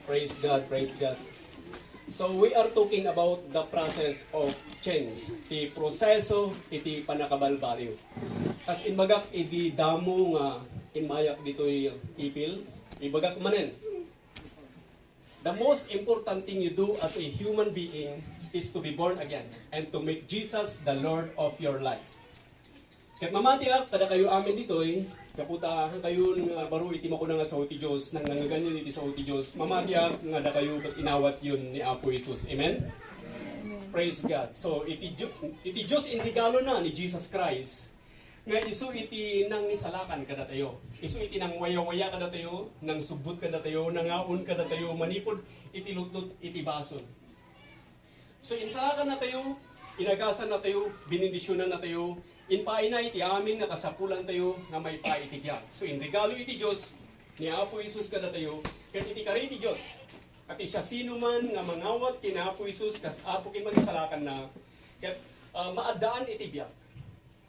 Praise God, praise God. So we are talking about the process of change. Ti proseso iti panakabalbaliw. As inbagak iti damo nga inmayak ditoy ipil, ibagak manen. The most important thing you do as a human being is to be born again and to make Jesus the Lord of your life. Ket mamatiak kada kayo amin ditoy, kaputa kayo nga baro iti mako nga sa uti Dios nang nangaganyan iti sa uti Dios. Mamatiak nga da kayo ket inawat yun ni Apo Jesus. Amen. Praise God. So iti Dios in regalo na ni Jesus Christ nga isu iti nang isalakan kada tayo. Isu iti nang waya-waya kada tayo, nang subot kada tayo, nangaon kada tayo, manipod iti lutot iti bason. So insalakan na tayo, inagasan na tayo, binindisyonan na tayo, inpaay na iti amin na kasapulan tayo nga may paitigyag. So in regalo iti Diyos, ni Apo Isus kada tayo, kat iti kari iti Diyos. At isya sino man nga mangawat kina Apo Isus, kas Apo kin magisalakan na, kat maadaan iti biyag.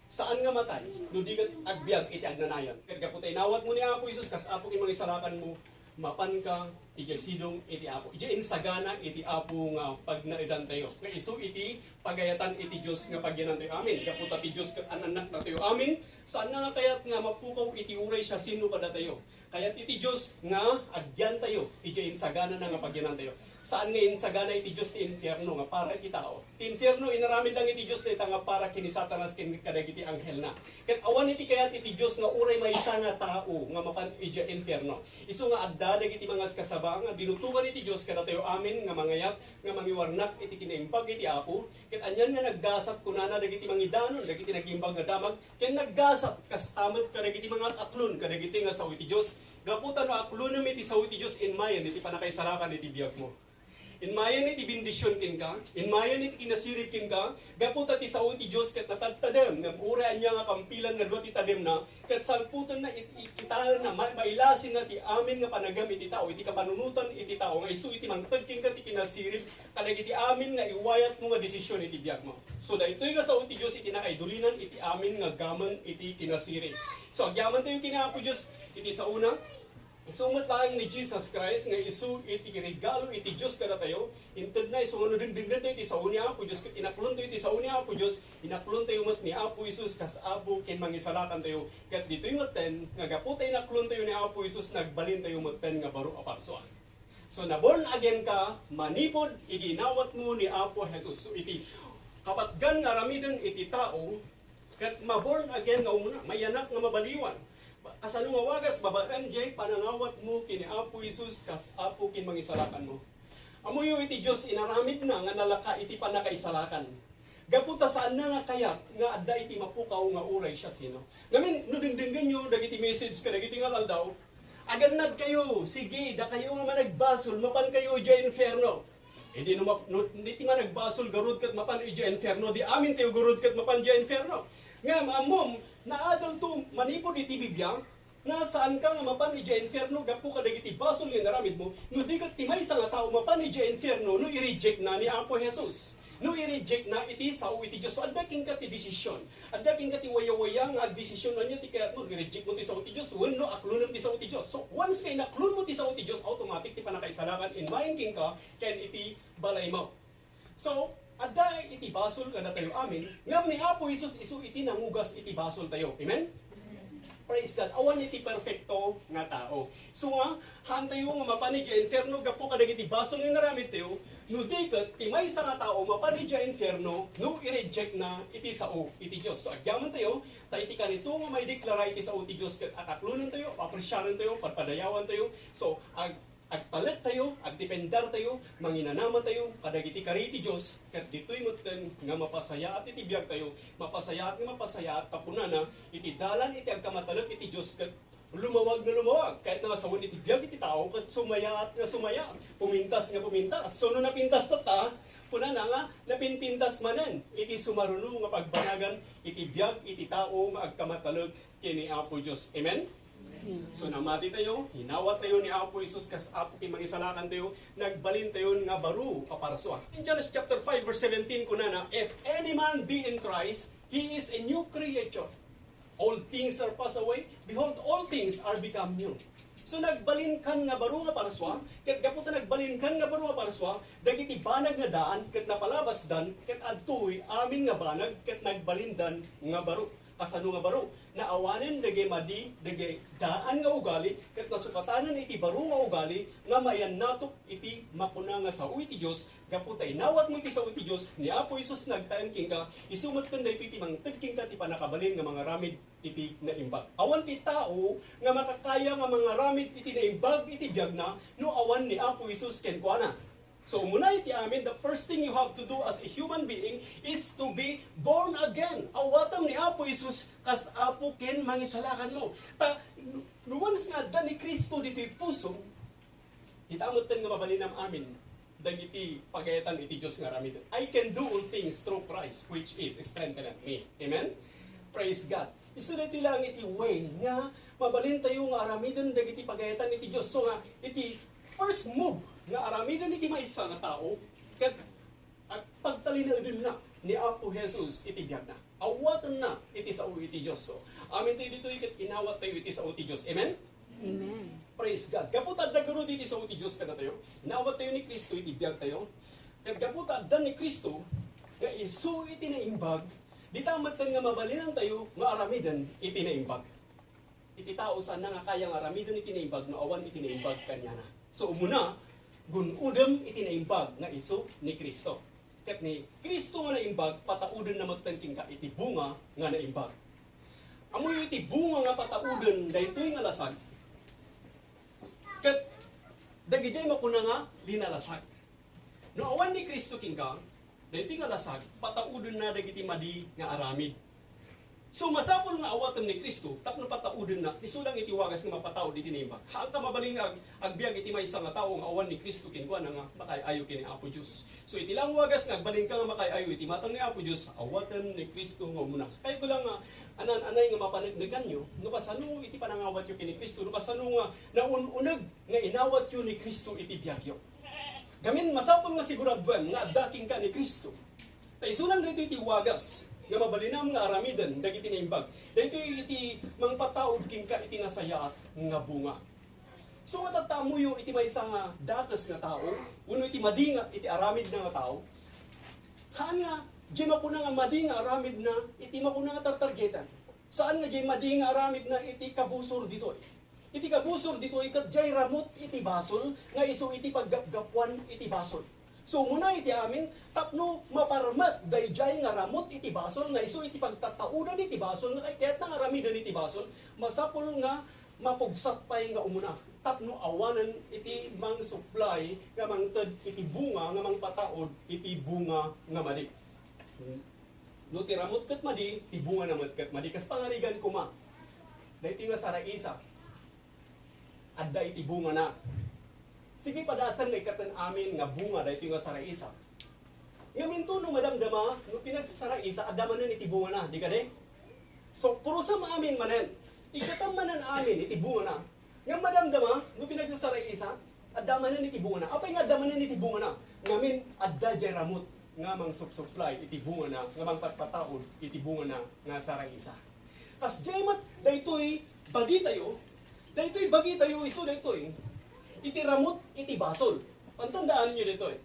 Saan nga matay? Nudigat agbyag iti agnanayon. Kat kaputay nawat mo ni Apo Isus, kas Apo kin magisalakan mo, mapan ka, iti sidong iti Apo. Iti insagana iti Apo nga pag naidan tayo. Nga iso iti pagayatan iti Diyos nga pagyanan tayo. Amin. Kaputa ti Diyos kat ananak na tayo. Amin. Saan nga kayat nga mapukaw iti uray siya sino kada tayo. Kayat iti Diyos nga agyan tayo. Iti insagana na nga pagyanan tayo. Saan nga insagana iti Diyos ti infierno nga para iti tao. Ti infierno inaramid lang iti Diyos ita nga para kini Satanas kin kadagiti anghel na. Ket awan iti kayat iti Diyos nga uray maysa nga tao nga mapan iti infierno. Isu nga adda dagiti mga kasaba nga dinutugan iti Diyos kada tayo amin nga mangayat nga mangiwarnak iti kinaimbag iti Apo. Ket anyan nga naggasap kunana dagiti mangidanon dagiti nagimbag nga damag ken naggasap kas tamet kadagiti mga aklon kadagiti nga sawi iti Diyos. Gaputan no aklonom iti sawi iti Diyos in mayen iti panakaisalakan iti biyag mo. In mayan iti bindisyon kin ka, in mayan iti kinasirip kin ka, gaputa ti sao ti Diyos ket natatadem, ngam ura anya nga kampilan nga duwa ti tadem na, ket salputan na itahan na, mailasin na ti amin nga panagam iti tao, iti kapanunutan iti tao, nga isu iti mangtad kin ka ti kinasirip, kalag iti amin nga iwayat mo nga desisyon iti biyag mo. So da ito'y nga sao ti Diyos iti nakaidulinan, iti amin nga gaman iti kinasirip. So agyaman tayo kinapo Diyos, iti sa una, isumat lang ni Jesus Christ nga isu iti regalo iti Dios kada tayo inted na isu ano din iti sa unya Apo Dios inaklon tayo iti sa unya Apo Dios inaklon tayo mat ni Apo Isus kas Apo ken mangisalakan tayo ket ditoy maten nga gaputay inaklon tayo ni Apo Isus nagbalin tayo maten nga baro aparsoan. So na born again ka manipod iginawat mo ni Apo Jesus. So iti kapatgan nga ramiden iti tao ket ma-born again nga umuna mayanak nga mabaliwan. Kasano nga wagas, babaan jay, panangawat mo kini Apo Isus, kas Apo kin mangisalakan mo. Amuyo iti Diyos inaramid na nga nalaka iti panakaisalakan. Gaputa saan na nga kayat, nga adda iti mapukaw nga uray siya sino. Ngamin, nudingdinggan nyo, dagiti message ka, dagiti nga daw, aganad kayo, sige, da kayo nga managbasol, mapan kayo dya inferno. E di ti nga nagbasol, garud kat mapan dya inferno, di amin tayo garud kat mapan dya inferno. Ngam, amom, naadal to manipod iti bibiyang, nga saan ka nga mapan iti inferno, gapu ka dagiti basol nga naramid mo, no di ka timay sa nga tao mapan iti inferno, no i-reject na ni Apo Jesus. No i-reject na iti sao iti Diyos. So adda king ka ti desisyon. Adda king ka ti waya-waya nga desisyon na niya ti kaya no i-reject mo ti sao iti Diyos. Wenno aklon ti sao iti Diyos. So once kay naklon mo ti sao iti Diyos, automatic ti panakaisalakan in mind king ka ken iti balay mo. So adda iti basol kada tayo amin, ngam ni Apo Jesus isu iti nangugas iti basol tayo. Amen? Praise God. Awan iti perfecto nga tao. So nga, hantayo nga mapanid ya inferno, gapo kadag iti basol nga naramid tayo, no dikat, timay sa nga tao, mapanid ya inferno, no i-reject na iti sao, iti Diyos. So agyaman tayo, iti kanito nga may deklara iti sao iti Diyos, kat akaklunan tayo, apresyaran tayo, parpadayawan tayo. So, agpalit tayo, agdependar tayo, manginanama tayo, kadagiti kariti Diyos, kat dito'y muten nga mapasaya at iti biyag tayo, mapasaya at kapunana, iti dalan iti agkamatalok iti Diyos, kat lumawag na lumawag, kahit nga sawan iti biyag iti tao, kat sumaya at nga sumaya, pumintas nga pumintas. So no napintas ta, punana nga, napinpintas manen, iti sumaruno nga pagbanagan, iti biyag iti tao, nga agkamatalok kini Apo Diyos. Amen? So namati tayo, hinawat tayo ni Apo Isus kas Apo kin mangisalakan tayo, nagbalin tayo nga baro aparsoa. In John chapter 5 verse 17 kunana, if any man be in Christ, he is a new creature. All things are passed away, behold all things are become new. So nagbalinkan nga baro nga parswa, ket gaputa nagbalinkan nga baro nga parswa, dagiti banag nga daan ket napalabas dan ket adtoy amin nga banag ket nagbalindan nga baro. Kasano nga baro? Naawanen dagay madi dagay daan nga ugali ket nasukatanan iti baro nga ugali nga mayan natok iti mapuna nga sao iti Dios gaputa inawat mo iti sao iti Dios ni Apo Hesus nagtaengking ka isumat ken daytoy iti mangtedking ka ti panakabalin nga mga ramid iti naimbag. Awan ti tao nga makakaya nga mga ramid iti naimbag iti biag na no awan ni Apo Hesus ken kuana. So muna iti amin, the first thing you have to do as a human being is to be born again. Awatam ni Apo Hesus kas Apo ken mangisalakan mo. Nuwanas nga da ni Kristo dito'y puso, kita amutan nga mabalinam amin, dagiti pagayatan iti Diyos nga ramid. I can do all things through Christ, which is strengtheneth me. Amen? Praise God. Isu diti lang iti way nga mabalin tayo nga aramidon dagiti pagayatan iti Diyos. So nga iti first move nga aramidon iti maysa nga tao ket at pagtalinaedon na ni Apo Jesus iti biag na. Awatan na iti sao iti Dios. So amin tayo dito ket inawat tayo iti sao iti Dios. Amen? Amen. Praise God. Gaputa dagaro iti sao iti Dios kada tayo. Inawat tayo ni Kristo iti biag tayo. Ket gaputa dan ni Kristo nga isu iti naimbag di tamatan nga mabalinan tayo nga aramidan iti naimbag. Iti tao saan nga kaya nga aramidan iti naimbag no awan iti naimbag kanya na. So umuna gunudem iti naimbag nga isu ni Kristo. Ket ni Kristo nga naimbag patauden na magtangking ka iti bunga nga naimbag. Amoy iti bunga nga patauden daytoy nga lasag. Ket dagijay makuna nga linalasag. No awan ni Kristo king ka daytoy nga lasag patauden na dagiti madi nga aramid. So masapol nga awatan ni Kristo tapno patauden na isulang iti wagas nga mapataod iti naimbag. Haan ka mabaling agbiag iti maysa nga tawo nga awan ni Kristo ken kuana nga makaayo kini Apo Dios. So iti lang wagas nga agbaling ka nga makaayo iti matang ni Apo Dios awatan ni Kristo nga umuna. Kay ko lang nga anay nga mapanagnegan nyo no kasano iti panangawat yo kini Kristo no kasano nga naununeg nga inawat yo ni Kristo iti biag yo. Gamin masapol nga siguraduan nga daking ka ni Kristo. Ta isulang dito iti wagas nga mabalinam nga aramidan dagiti naimbag. Dayto iti mangpataod king ka iti nasayaat nga bunga. So nga tatamo yo iti maysa nga dakas nga tao, uno iti madinga iti aramid na nga tao. Haan nga di mapuna nga madinga aramid na iti mapuna nga tartargetan. Saan nga di madinga aramid na iti kabusor ditoy. Iti kabusor ditoy kat jay ramot iti basol nga isu iti paggapgapwan iti basol. So muna iti amin, tapno maparmat dayjay nga ramot iti basol nga isu iti pagtataudan iti basol nga kaya't nga aramidan iti basol, masapol nga mapugsat pay nga umuna. Tapno awanan iti mang supply nga mangted iti bunga nga mangpataod iti bunga nga madi. No ti ramot ket madi, ti bunga namat ket madi kas pangarigan kuma. Daytoy nga saraisa. Adda iti bunga na. Sige padasan nga ikatan amin nga bunga dahito nga saraisa. Nga minto no madamdama, no pinagsaraisa, adamanan iti bunga na, di ka de? So, puro sa maamin manen, ikatan manan amin iti bunga na. Nga madamdama, no pinagsaraisa, adamanan iti bunga na. Apay nga adamanan iti bunga na? Ngamin, adda jay ramot, nga mang supply iti bunga na, nga mang patpataod iti bunga na, nga saraisa. Kas jaymat, daytoy bagi tayo, iso daytoy, iti ramot, iti basol. Pantandaan nyo dito eh.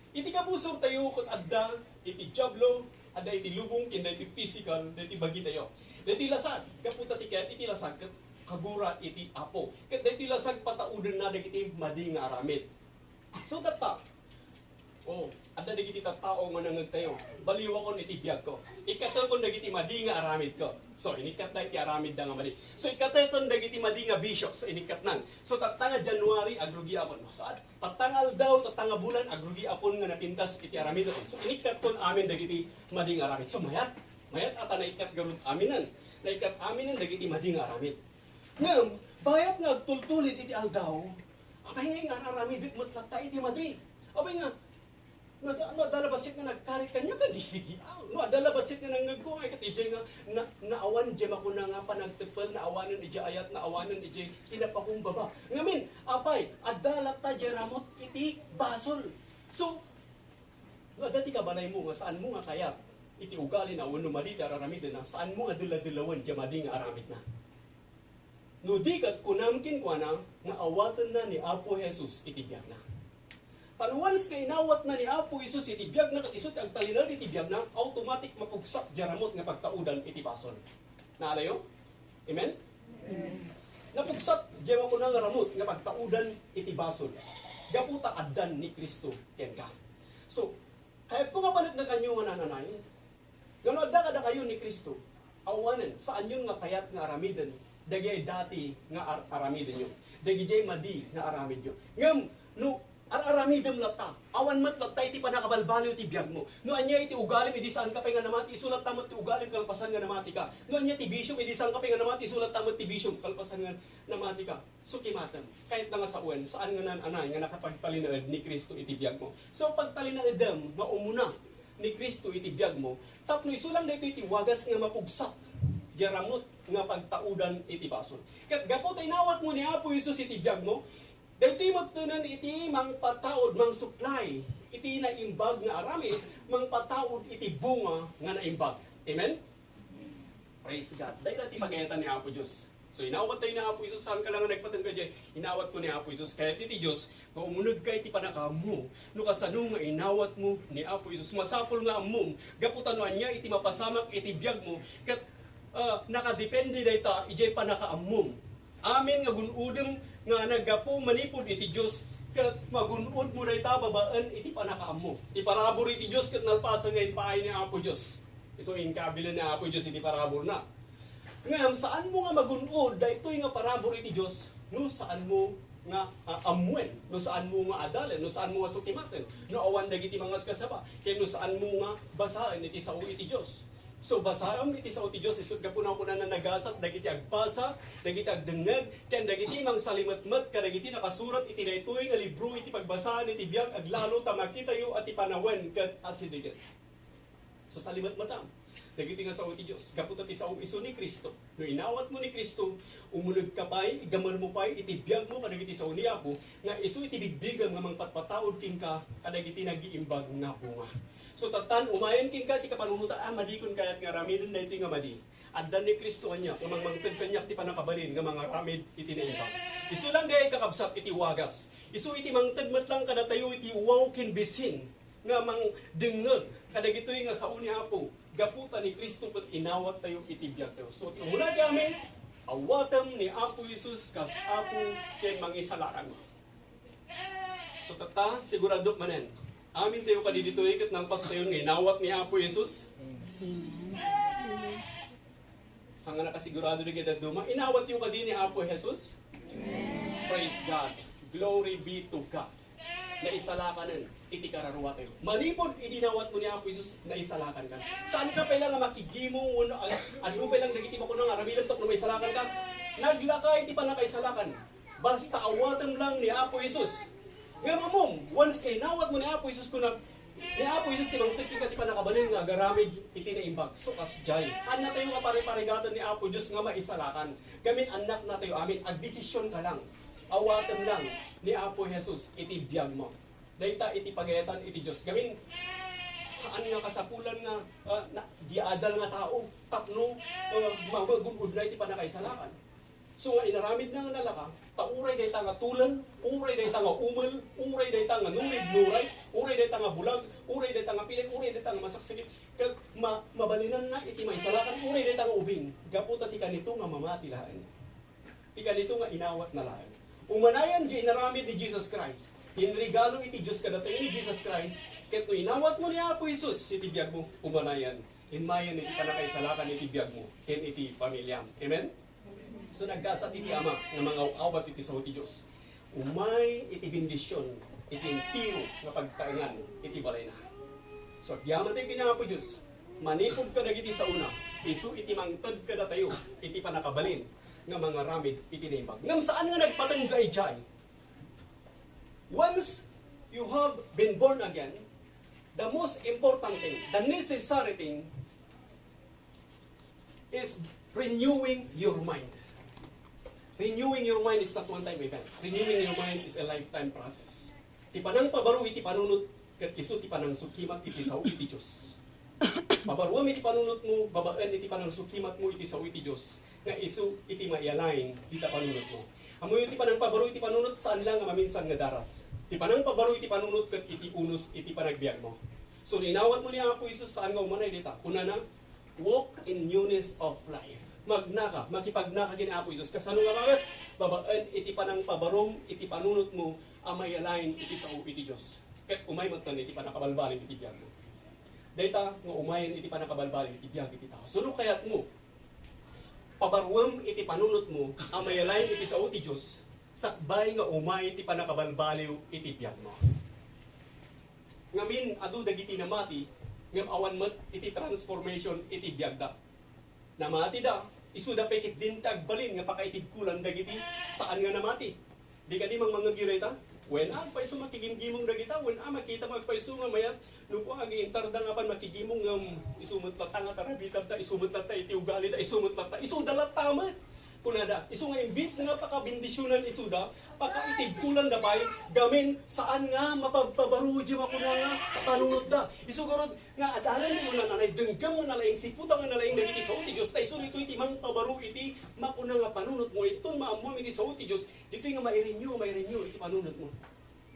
Iti kabusor tayo kung adda, iti jablo, adda iti lubong, kinda iti physical, iti bagi tayo. Iti lasag, kaputa tiket, iti lasag, kagura iti apo. Kat iti lasag pataudan na iti madi nga aramid. So tata, adda dagiti tattao nga nangag tayo. Baliw ako iti biag ko. Ikato ko dagiti madi nga aramid ko. So inikat na iti aramid da nga madi. So ikateton dagiti madi nga bisyo. So inikat nan. So tatanga January agrugi apon. So tatangal daw tatanga bulan agrugi apon nga napintas iti aramid ko. So inikat kon amin dagiti madi nga aramid. So mayat ata na ikat garud aminan. Na ikat aminan dagiti madi nga aramid. Ngem bayat nga agtultulit iti aldaw. Apay nga aramid dit mutlak ta iti madi. Apay nga no adala basit nga nagkarit kanya ka di sige. No adala basit nga nangagko ay kat ijay nga naawan jay makuna nga panagtepel na awanan ijay ayat na awanan ijay kinapakumbaba. Ngamin apay adala ta jay ramot iti basol. So dati ka balay mo nga saan mo nga kaya iti ugali na wano malita aramid na saan mo nga dula-dulawan jay madi nga aramid na. no di kat kunamkin kwa na nga awatan na ni Apo Jesus itibiyag na. Panuwans kay inawat na ni Apo Jesus itibiyag na kat isut ang talinaw itibiyag na automatic mapugsak jaramot nga pagkaudan itipason. Naalayo? Amen? Napugsat diyan ko na nga ramot nga pagkaudan itibason. Gaputa addan ni Kristo ken ka. So, kahit ko nga panagnaganyo nga nananay, ngano adda kada kayo ni Kristo, awanen saan yun nga kayat nga aramiden, dagay dati nga aramiden yun. Dagay madi nga aramid yun. Ngam, no, aramidem lata, awan mat lata iti panakabalbaliw ti biyag mo. No anya iti ugalim, iti saan ka pa nga namati, isulat tamat ti ugalim, kalpasan nga namati ka. No anya ti bisyom, iti saan ka pa nga namati, isulat tamat ti bisyom, kalpasan nga namati ka. So kimatan, kahit na nga sa uwan, saan nga nananay, nga nakapagtalinaad ni Kristo iti biyag mo. So pagtalinaadam, maumuna ni Kristo iti biyag mo, tapno isulang na ito iti wagas nga mapugsak, jaramot nga pagtaudan iti bason. Kat gapot ay nawat mo ni Apo Jesus iti biyag mo, dahito yung magtunan iti mang pataod, mang suklay, iti naimbag nga aramid, mang pataod iti bunga nga naimbag. Amen? Praise God. Dahil natin pag-etan ni Apo Diyos. So inawat tayo ni Apo Jesus, saan ka lang nagpatan ka dyan? Inawat ko ni Apo Jesus. Kaya iti Diyos, kaumunag ka iti panakamu, no kasano nga inawat mo ni Apo Jesus. Masapol nga amum, gaputanuan niya iti mapasamak iti biyag mo, kat nakadepende na ita, ijay panakaamum. Amin nga gunudem nga nagapo manipod iti Diyos kat magunod mo na ita babaan iti panakaammo. Iti parabor iti Diyos kat nalpasan ngayon paay ni Apo Diyos. So inkabilan ni Apo Diyos iti parabor na. Ngam saan mo nga magunod da ito'y nga parabor iti Diyos no saan mo nga amuen, no saan mo nga adalen, no saan mo nga sukimaten, no awan dagiti mga kasaba, kaya no saan mo nga basaan iti sao iti Diyos. So basaan iti sao ti Diyos, isut gapuna ko na nagasat, dagiti agpasa, dagiti agdengeg, ken dagiti mang salimatmat, kadagiti nakasurat iti daytoy nga libro iti pagbasaan iti biag aglalo ta makitayo at ipanawen ket asidigit. So salimatmatam, dagiti nga sao ti Diyos, gaputa ti sao iso ni Kristo. No inawat mo ni Kristo, umuneg ka pay, igamar mo pay iti biag mo kadagiti sao ni Apo, nga iso iti bigbigan nga mangpatpataod king ka kadagiti nagiimbag nga bunga. So tatan umayan king ka ti kapanunuta madikon kayat nga ramiden na iti nga madi. Addan ni Kristo kanya umang mangted kanya ti panakabalin nga mga ramid iti naimbag. Isu lang day kakabsat iti wagas. Isu iti mangted matlang kada tayo iti wow kin bisin nga mang dengeg kadagitoy nga sao ni Apo. Gaputa ni Kristo ket inawat tayo iti biag tayo. So umuna gamin awatam ni Apo Jesus kas Apo ken mangisalakan mo. So tata sigurado manen. Amin tayo kadidito ikat ng pastayon ngayon. Nawat ni Apo Jesus. Ang nakasigurado rin kita duma. Inawat yung kadini ni Apo Jesus. Praise God. Glory be to God. Naisalakanan. Iti kararuwa tayo. Manipod, idinawat mo ni Apo Jesus, naisalakan ka. Saan ka pala nga makigimo, ano pala nagitima ko ng aramidan tok na may salakan ka? Naglakay, iti pa na kaisalakan. Basta awatan lang ni Apo Jesus. Nga mamong, once kay nawat mo ni Apo Jesus ko na, ni Apo Jesus timang tika ti pa nakabalin nga garamig iti na imbag. So kasjay. Anak tayo nga pare-paregatan ni Apo Diyos nga maisalakan. Gamin anak na tayo amin, agdesisyon ka lang. Awatan lang ni Apo Jesus iti biyag mo. Dayta iti pagayetan iti Diyos. Gamin, haan nga kasapulan nga, diadal nga tao, tapno, magunod na iti pa nakaisalakan. So nga inaramid nga nalaka, tauray day nga tulan, uray day nga umal, uray day nga nurid-nuray, uray day nga bulag, uray day nga pilit, uray day nga masaksakit, kag mabalinan na iti maisalakan, uray day nga ubing, gaputa tika nito nga mamatilaan. Tika nito nga inawat na laan. Umanayan di inaramid ni Jesus Christ. Inregalo iti Diyos kadatayo ni Jesus Christ, ket no inawat mo ni Apo Jesus, iti biyag mo, umanayan. Inmayan iti panakaisalakan iti biyag mo, ken iti pamilyam. Amen? So nagkasat iti ama nga mga awat iti sao ti Diyos. Umay iti bendisyon, iti tiro nga pagtaingan, iti balay na. So agyaman tayo kanya po Diyos, manipod ka nagiti sa una, isu iti mangtad ka na tayo, iti panakabalin, nga mga ramid, iti naimbag. Ngam saan nga nagpatanggay dyan? Once you have been born again, the most important thing, the necessary thing, is renewing your mind. Renewing your mind is not one-time event. Renewing your mind is a lifetime process. Ti panang pabaru iti panunot ket isu ti panang sukimat iti sao iti Dios. Pabaruam iti panunot mo, babaan iti panang sukimat mo iti sao iti Dios. nga isu iti maialign dita panunot mo. Amoy iti panang pabaro iti panunot saan lang nga maminsan nga daras. Ti panang pabaro iti panunot ket iti unos iti panagbiag mo. So inawat mo ni Apo Isus saan nga umanay dita. Una na, walk in newness of life. Magnaka, makipagnaka kini Apo Isus. Kasano nga kagas? Babaan iti panang pabarong iti panunot mo amay align iti sao iti Dios. Ket umay man iti panakabalbalin iti biag mo. Dayta nga umayen iti panakabalbalin iti biag iti tao. Suno kayat mo pabarwam iti panunot mo amay align iti sao iti Dios. Sakbay nga umay iti panakabalbaliw iti biag mo. Ngamin adu dagiti namati ngem awan met iti transformation iti biag da. Namati da isuda pekit din tagbalin nga pakaitib kulan dagiti saan nga namati. Di ka di mang mga gireta? When ang paiso makigimgimong dagita, when ang makita magpaiso nga mayat, nupo ang iintarda nga pan makigimong isumot lata nga tarabitab ta, isumot lata iti ugali ta, isumot lata, isuda latamat. Punada, isu nga imbis nga pakabindisyonan isuda, pakaitib kulan da bay, gamin saan nga mapagpabaru di makuna nga panunod da. Isu garod nga adalan mo na nalay denggam mo nalaing siputang nga nalaing dagiti sa uti Dios, ta isu ito iti mang pabaru iti makuna nga panunod mo, iton maamom iti sa uti Dios, dito nga mairenew iti panunod mo.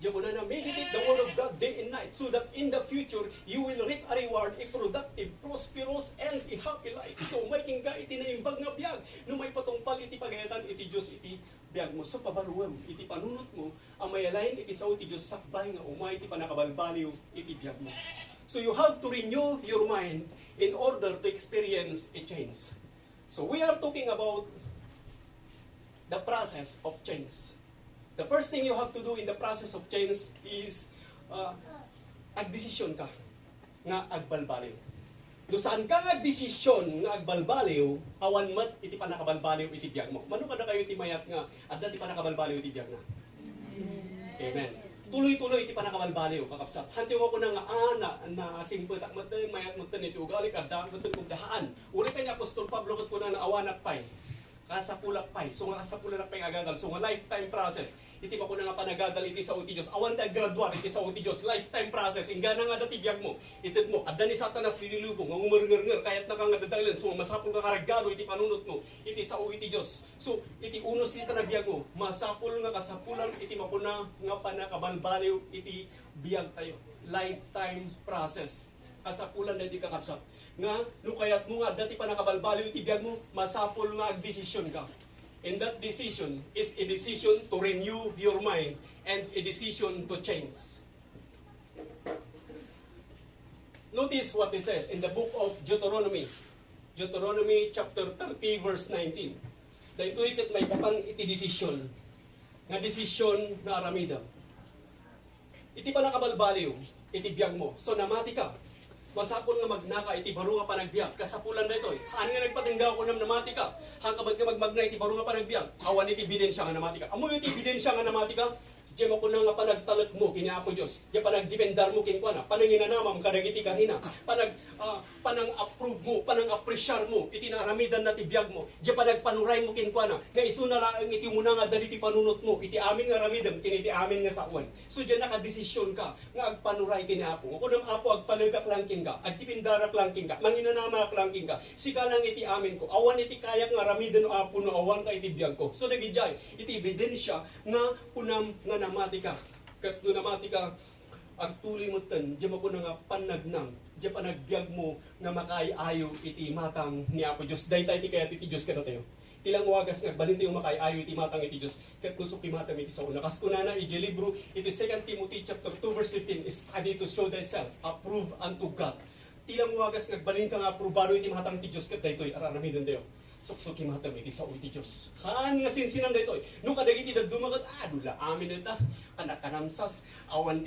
Diyan mo na meditate the word of God day and night so that in the future you will reap a reward, a productive, prosperous, and a happy life. So may tingga iti naimbag nga biyag, no may patungpal iti pagayatan iti Diyos iti biyag mo. So pabaruam iti panunot mo, ang mayalain iti sao iti Diyos sakbay nga umay iti panakabalbaliw iti biyag mo. So you have to renew your mind in order to experience a change. So we are talking about the process of change. The first thing you have to do in the process of change is agdesisyon ka nga agbalbaliw. No saan ka agdesisyon nga agbalbaliw, awan mat iti panakabalbaliw iti biyag mo. Mano kada kayo iti mayat nga adda iti panakabalbaliw iti biyag na. Amen. Tuloy-tuloy iti panakabalbaliw kakapsat. Hanti ko na nga na simputak mat mayat mat iti ugali kadda mat ug dahaan. Uli kanya Apostol Pablo ket kuna na awanak pay. Kasapulak pay, so nga kasapulak pay agagal, so nga lifetime process. Iti pa ko na nga panagagal iti sa uti Diyos. Awan tayo graduate iti sa uti Diyos, lifetime process. Inga na nga dati biyag mo, itid mo, adda ni Satanas dililubong, nga umarnger-nger, kayat na ka nga dadailan, so masapul ka karagado iti panunot mo, iti sa uti Diyos. So, iti unos iti na biyag mo, masapul nga kasapulan, iti mapuna nga panakabalbaliw, iti biyag tayo. Lifetime process. Kasapulan na iti kakapsat. Nga, no kayat mo nga, dati pa nakabalbaliw iti biyag mo, masapol nga agdesisyon ka. And that decision is a decision to renew your mind and a decision to change. Notice what it says in the book of Deuteronomy. Deuteronomy chapter 30 verse 19. Dahil ito ikat may kapang iti desisyon. Nga desisyon na aramida. Iti pa nakabalbaliw, iti biyag mo. So namati ka. Masapon nga magnaka iti baro nga panagbiag kasapulan na ito. Haan nga nagpatinggaw ko ng namati ka. Hangkabad ka magmagna iti baro nga panagbiag. Awan iti ebidensya nga namati ka. Amo iti ebidensya nga namati ka. Diyan mo ko na nga panagtalag mo kini Apo Diyos. Diyan panagdependar mo kin kuana. Pananginanamam kadagiti kanina. Panang-approve mo, panang-appresyar mo iti naramidan na ti biyag mo. Diyan panagpanuray mo kin kuana. Nga isu na lang iti muna nga dali ti panunot mo. Iti amin nga ramidam kini iti amin nga sakuan. So diyan nakadesisyon ka nga agpanuray kini Apo. Ako ng Apo agpalagak langking ka, agdependar langking ka, manginanama langking ka. Siga lang iti amin ko. Awan iti kayak nga ramidan o Apo no awan ka iti biyag ko. So nagijay iti ebidensya nga punam nga namati ka. Kat no namati ka, agtuloy mo tan, diyan mo na nga panagnang, diyan panagbiag mo nga makaayayo iti matang ni Apo Diyos. Dayta iti kaya iti Diyos kada tayo. Tilang wagas nga, balin tayo makaayayo iti matang iti Diyos. Kat kusok matang iti sa una. Kas kunana, iti libro, iti 2 Timothy chapter 2 verse 15, is study to show thyself, approve unto God. Tilang wagas nga, balin ka nga aprobado iti matang iti Diyos. Kat daytoy, aranamidon tayo. Suksuki matam iti sa uti Diyos. Haan nga sinsinan daytoy. Nung kadagiti dagdumagat, dula amin dita. Anak kanamsas, awan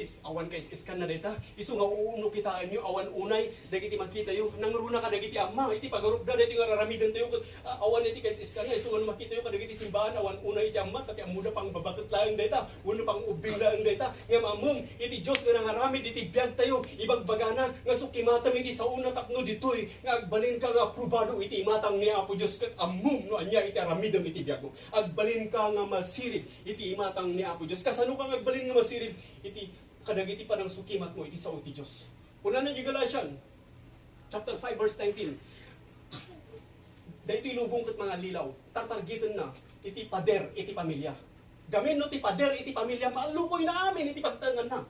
kay iskan na dita. Isu nga uuno kitaan nyo, awan unay, dagiti makita yo. Nangruna ka dagiti ama, iti pagarup da, dagiti nga raramidan tayo. Awan iti kay iskan na, isu nga makita yo, kadagiti simbahan, awan unay iti ama, tapi amuda pang babakot lang dita. Uno pang ubing lang dita. Nga mamong, iti Diyos nga nangaramid, iti biyag tayo. Ibagbagana, nga sukimatam iti sa una takno ditoy. Nga agbalin ka nga aprobado, iti matang ni Apo Diyos. Amum no anya iti aramidam iti biyag mo. Agbalin ka nga masirib iti imatang ni Apo Diyos. Kasano ka nga agbalin nga masirib iti kadagiti panang sukimat mo iti sa uti Diyos. Una na di Galatians chapter 5 verse 19. Dahito ilubong kat mga lilaw. Tatargitan na, iti pader, iti pamilya. Gamin no ti pader, iti pamilya, maalukoy na amin, iti pagtangan na.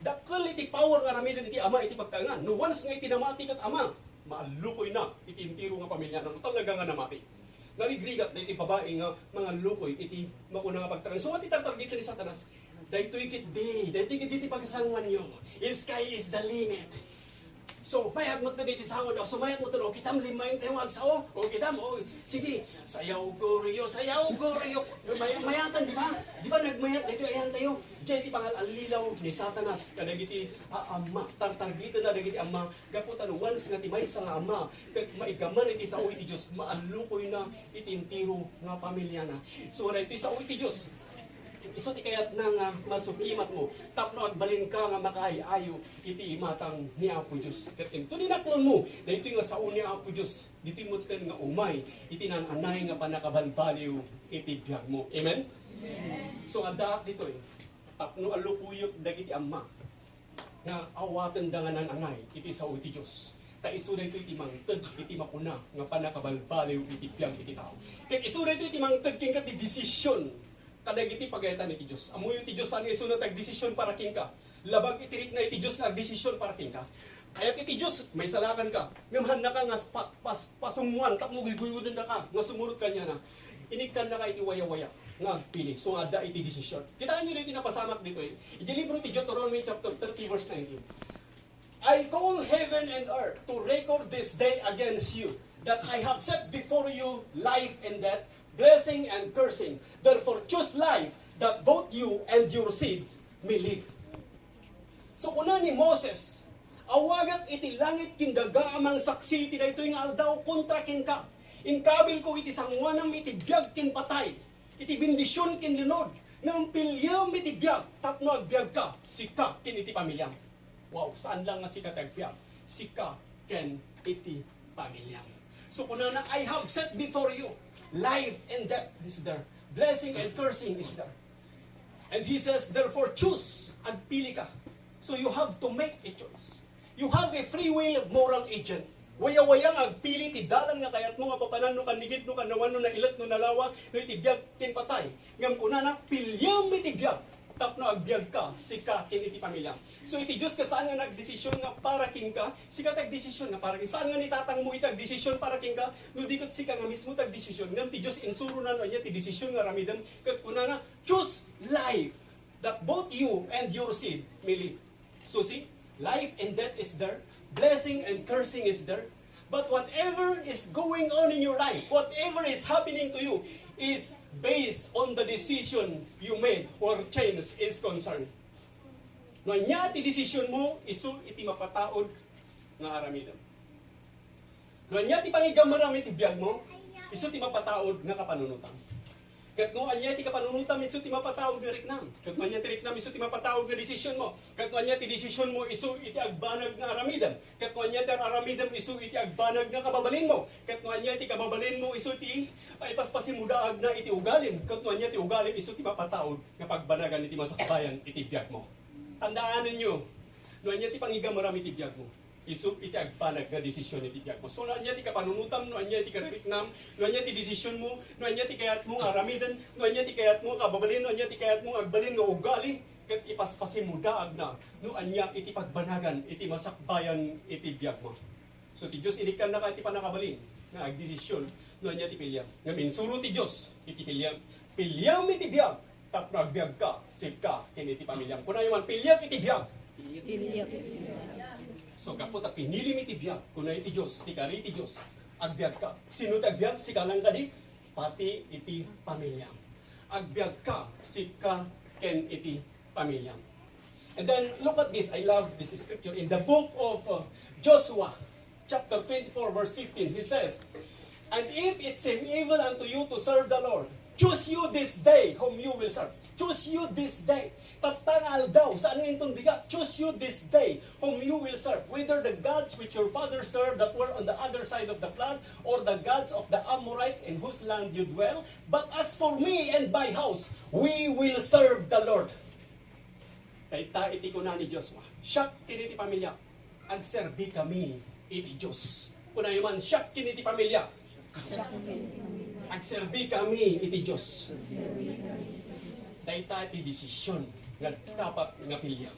Dakkel iti power nga ramidan iti ama, iti pagtangan. No once nga iti namati kat ama, maalukoy na, iti intiro nga pamilya, no talaga nga namati. Narigrigat na iti babae nga mga lukoy, iti makuna nga pagtangan. So, ati tatargitan ni Satanas, dahito ikit iti pagsangan nyo. The sky is the limit. So, mayat mo na dito sa ako, so mayat mo to, kitam limayin tayo agsao, o kitam, o sige, sayaw goryo, mayatan, di ba? Di ba nagmayat dito, ayan tayo. Diyan di pangal alilaw ni Satanas, kadagiti ama, tartargito na dagiti ama, gaputan once nga timay sa nga ama, kag maigaman iti sa iti Diyos, maalukoy na itintiro nga pamilya na. So, ito sa iti Diyos, iso ti kayat na nga masukimat mo, tapno agbalin ka nga makaayayo iti imatang ni Apo Diyos. Katim, tuninaklon mo, na ito nga saon ni Apo Diyos, dito mo nga umay, iti nananay nga panakabalbaliw iti biyag mo. Amen? So ada dito tapno alukuyok dagiti amma, nga awatan da nga nananay, iti sao iti Diyos. Kaisura ito iti mangtag, iti makuna, nga panakabalbaliw iti biyag iti tao. Kaya isura ito iti mangtag, king ka ti desisyon, kadagiti pagayatan iti Diyos. Amoy iti Diyos ang iso na tag-desisyon para king ka. Labag itirik na iti Diyos na desisyon para king ka. Kaya iti Diyos, may salakan ka. Ngamahan na ka nga pasumuan, tapno guyudan na ka, nga sumurot ka niya na. Iniktan na ka iti waya-waya, nga pili. So ada iti desisyon. Kitaan nyo na iti napasamak dito Iti libro ti Deuteronomy chapter 30 verse 19. I call heaven and earth to record this day against you, that I have set before you life and death, blessing and cursing. Therefore, choose life, that both you and your seeds may live. So, una ni Moses, awagat iti langit kindaga amang saksi iti daytoy nga aldaw kontra kin ka. Inkabil ko iti sangwanam iti biyag kin patay. Iti bindisyon kin linod. Nang pilyam iti biyag, tapno agbyag ka, sika kin iti pamilyang. Wow, saan lang nga sika tagbyag? Sika kin iti pamilyang. So, una na, I have set before you life and death is there. Blessing and cursing is there. And he says, therefore, choose. Agpili ka. So you have to make a choice. You have a free will of moral agent. Waya-wayang agpili, ti dalan nga kayat mo nga papanan no kanigid no kanawan no na ilat no nalawa no itibiyag kin patay. Ngam kuna na, pilyam itibiyag. Tapno agbyag ka, sika kin iti pamilya. So iti Diyos kat saan nga nagdesisyon nga para king ka, sika tagdesisyon nga para king. Saan nga nitatang mo itagdesisyon para king ka, no di kat sika nga mismo tagdesisyon. Ngam ti Diyos insuro na niya ti desisyon nga ramidam, kat kuna na, choose life, that both you and your seed may live. So see, life and death is there, blessing and cursing is there, but whatever is going on in your life, whatever is happening to you, is based on the decision you made or change is concerned. No nya ti decision mo isu iti mapataod nga aramidam. No nya ti pangigamram iti biag mo isu ti mapataod nga kapanunutan. Kat no anya ti kapanunutan isu ti mapataod nga riknam. Kat no anya ti riknam isu ti mapataod nga decision mo. Kat no anya ti decision mo isu iti agbanag nga aramidam. Kat no anya ti aramidam isu iti agbanag nga kababalin mo. Kat no anya ti kababalin mo isu ti ay paspasin mo daag na iti ugalim. Kat no anya ti ugalim isu ti mapataod nga pagbanagan iti masakbayan iti biag mo. Tandaan ninyo, no anya ti pangigamram iti biag mo. Isu iti agbanag nga desisyon iti biag mo. So no anya ti kapanunutam, no anya ti kariknam, no anya ti desisyon mo, no anya ti kayat mo aramidan, no anya ti kayat mo kababalin, no anya ti kayat mo agbalin nga ugali, ket ipaspasin mo daag na, no anya iti pagbanagan iti masakbayan iti biag mo. So ti Dios inikan na ka iti panakabalin nga agdesisyon, no anya ti pilyam. Nga minsuro ti Dios iti pilyam. Pilyam iti biag, tapno agbiag ka, sika ken iti pamilyam. Kuna man pilyam iti biag. So kapot at pinili mi ti biag, kuna iti Diyos, ti kari iti Diyos, agbiag ka. Sino ti agbiag? Sika lang kadi, pati iti pamilyang. Agbiag ka, sika ken iti pamilyang. And then, look at this, I love this scripture. In the book of Joshua, chapter 24, verse 15, he says, and if it seem evil unto you to serve the Lord, choose you this day whom you will serve. Choose you this day. Tatangal daw, saan nga itong bigat? Choose you this day whom you will serve. Whether the gods which your father served that were on the other side of the flood, or the gods of the Amorites in whose land you dwell. But as for me and my house, we will serve the Lord. Kaya iti ko na ni Joshua. Siyak kiniti pamilya. Agserbi kami iti Diyos. Kuna naman, siyak kiniti pamilya. Agserbi kami iti Diyos. Dayta iti desisyon nga dapat nga pilya.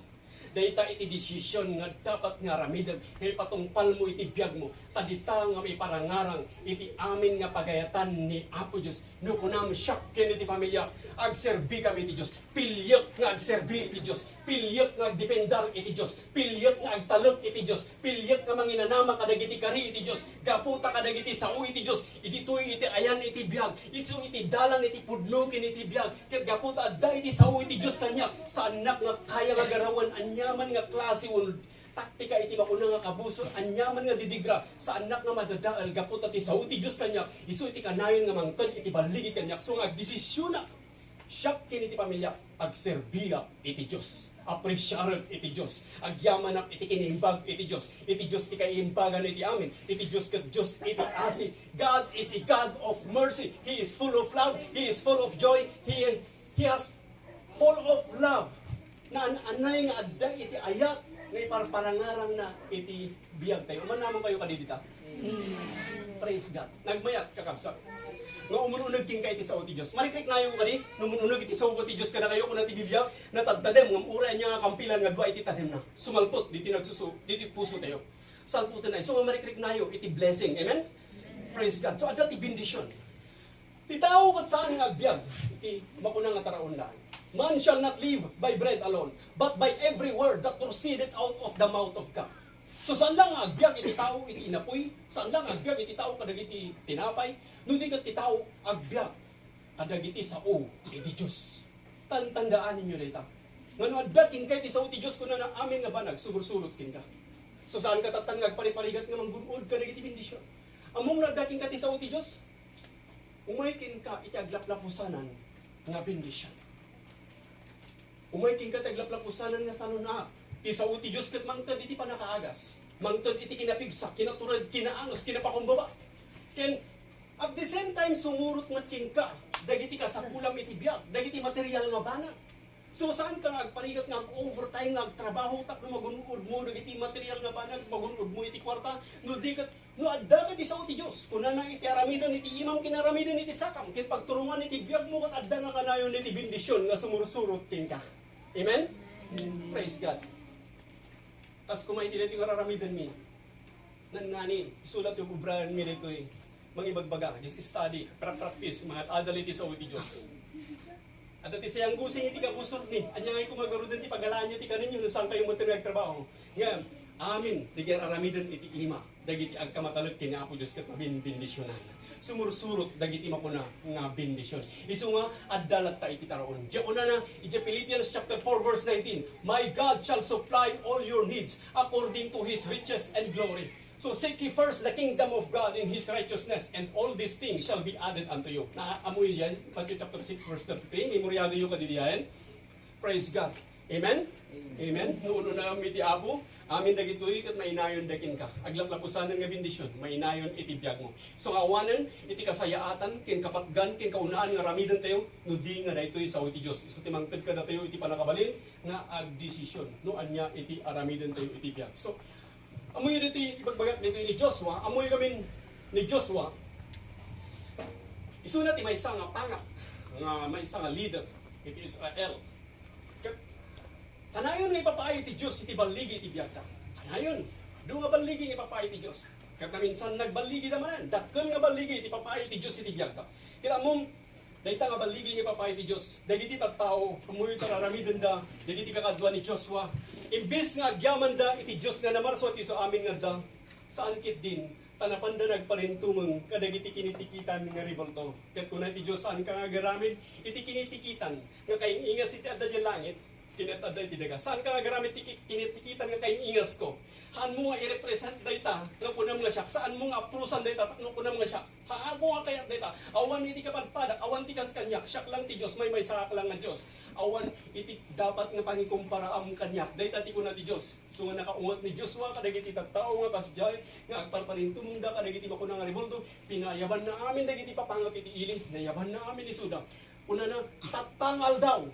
Dayta iti desisyon nga dapat nga ramidan. Kaya patungpal mo iti biyag mo. Kadita nga may parangarang iti amin nga pagayatan ni Apo Diyos. Nukunam siyak ken iti pamilya. Agserbi kami iti Diyos. Pilyak nga agserbi iti Diyos. Pilyak nga agdependar iti Diyos. Pilyak nga agtalok iti Diyos. Pilyak nga manginanama kadagiti kari iti Diyos. Gaputa kadagiti sao iti Diyos. Iti tuy iti ayan iti biyag. Itso iti dalan iti pudno ken iti biyag. Ket gaputa adda iti sao iti Diyos kanya. Sa anak nga kaya nga garawan anyaman nga klase un taktika iti makuna nga kabusot anyaman nga didigra sa anak nga madadaal gaputa ti sao iti Diyos kanya. Isu iti kanayon nga mangtod iti baligi kanya. So nga agdesisyon na siyak ken iti pamilya agserbiya iti Diyos. Apresyarag iti Diyos. Agyaman iti kinihimbag iti Diyos. Iti Diyos ti kaihimbagan iti amin. Iti Diyos ket Diyos iti asi. God is a God of mercy. He is full of love. He is full of joy. He has full of love. Na anay nga adda iti ayat nga iparparangarang na iti biyag tayo. Umanamang kayo kadidita. Praise God. Nagmayat kakabsa. Nga umununag king ka iti sao ti Diyos. Marikrik na yung kani, numununag iti sao ti Diyos ka na kayo kung nati bibiyag, natagtadem, ngumura niya nga kampilan nga dua iti tadem na. Sumalpot, diti puso tayo. Salputin na. So marikrik na yung iti blessing. Amen? Praise God. So ada ti bendisyon. Ti tao kat saan nga biyag, iti makunang nga taraon na. Man shall not live by bread alone, but by every word that proceeded out of the mouth of God. So saan lang agbyag iti tao iti inapoy? Saan lang agbyag iti tao kadagiti tinapay? No di kat iti tao agbyag kadagiti sao iti Diyos. Tandaan ninyo dita. Ngano adda kin kay iti sao iti Diyos kuno na amin nga banag sugursulot kin ka. So saan ka tatangag pariparigat nga manggunod kadagiti bendisyon. Among nadaking ka iti sao iti Diyos? Umay kin ka iti aglaplapusanan nga bendisyon. Umay kin ka iti aglaplapusanan nga sanuna. Isa uti Diyos kat mangtad iti panakaagas. Mangtad iti kinapigsak, kinaturad, kinaanos, kinapakumbaba. Ken at the same time sumurot nga king ka, dagiti ka sa kulam iti biyag, dagiti material nga banag. So saan ka nga agparigat nga overtime nga trabaho tak no magunod mo dagiti material nga banag, magunod mo iti kwarta, no dikat no adda kat isa uti Dios. Kuna na iti aramidan iti imam kinaramidan iti sakam, ken pagturungan iti biyag mo kat adda nga kanayon iti bendisyon nga sumursurot king ka. Amen? Praise God. Tas kumain din ito yung raramidan mi. Nani, isulat yung ubrahan mi rito eh. Mangibagbaga, just study, practice, mga adaliti sa uti Diyos. At iti sayang gusing iti kabusot ni. Anya ngay kung magarudan ti pagalaan nyo ti kaninyo, saan kayo mo tinagtrabaho. Ngayon, amin, digyan aramidan iti ima. Dagiti agkamatalot kina Apo Diyos kat mabindisyonan. Sumursurot dagiti makuna nga bendisyon. Isu nga addalat ta iti taraon. Diya una na iti Philippians chapter 4 verse 19. My God shall supply all your needs according to His riches and glory. So seek ye first the kingdom of God and His righteousness, and all these things shall be added unto you. Naamoy yan, Matthew chapter 6 verse 33. Memoryado yung kadidiyan. Praise God. Amen? Amen? Noon na mi ti Apo. Amin dagitoy ket mainayon dakin ka. Aglaplapusanan nga bendisyon, mainayon iti biyag mo. So awanen iti kasayaatan ken kapatgan ken kaunaan nga ramidan tayo no di nga daytoy sa iti Dios. Isu ti mangted ka tayo iti panakabalin nga agdesisyon no anya iti aramidan tayo iti biyag. So amoy dito ibagbagat dito ni Joshua, amoy kami ni Joshua. Isu na ti maysa nga pangak nga maysa nga leader iti Israel. Kanayon nga ipapaay iti Diyos, iti baligi iti biyagta. Kanayon, doon nga baligi nga ipapaay iti Diyos. Kaya minsan nagbaligi naman, dakkel nga baligi iti papaay iti Diyos iti biyagta. Kaya mong, dahita nga baligi nga ipapaay iti Diyos, dagiti tattao, amoy tararamidan da, dagiti kakadwa ni Joshua. Imbis nga agyaman da, iti Diyos nga namarso iti so amin nga da, saan kit din, tanapan da nagparintumang, kadagiti kinitikitan nga ribolto. Kaya kung iti Diyos saan ka nga garamid, iti kinitikitan, nga kayong ingas iti adda dyan langit, kinetaday ti daga. Saan ka nga garamit kinitikitan nga kayong ingas ko? Haan mo nga i-represent dayta, nga kunam nga siya. Saan mo nga aprusan dayta, takno kunam nga siya. Haan mo nga kayat dayta. Awan iti kapadpadak, awan ti kas kanyak. Siyak lang ti Diyos, may saak lang nga Diyos. Awan iti dapat nga pangikumparaam kanyak. Dayta ti kuna ti Diyos. So nga nakaungat ni Diyos wa, kadagiti tagtao nga kasjay, nga agparparin tumunda, kadagiti bakuna nga ribulto, pinayaban na amin, dagiti papangat iti ili, nayaban na amin isuda. Una na, tatangal daw.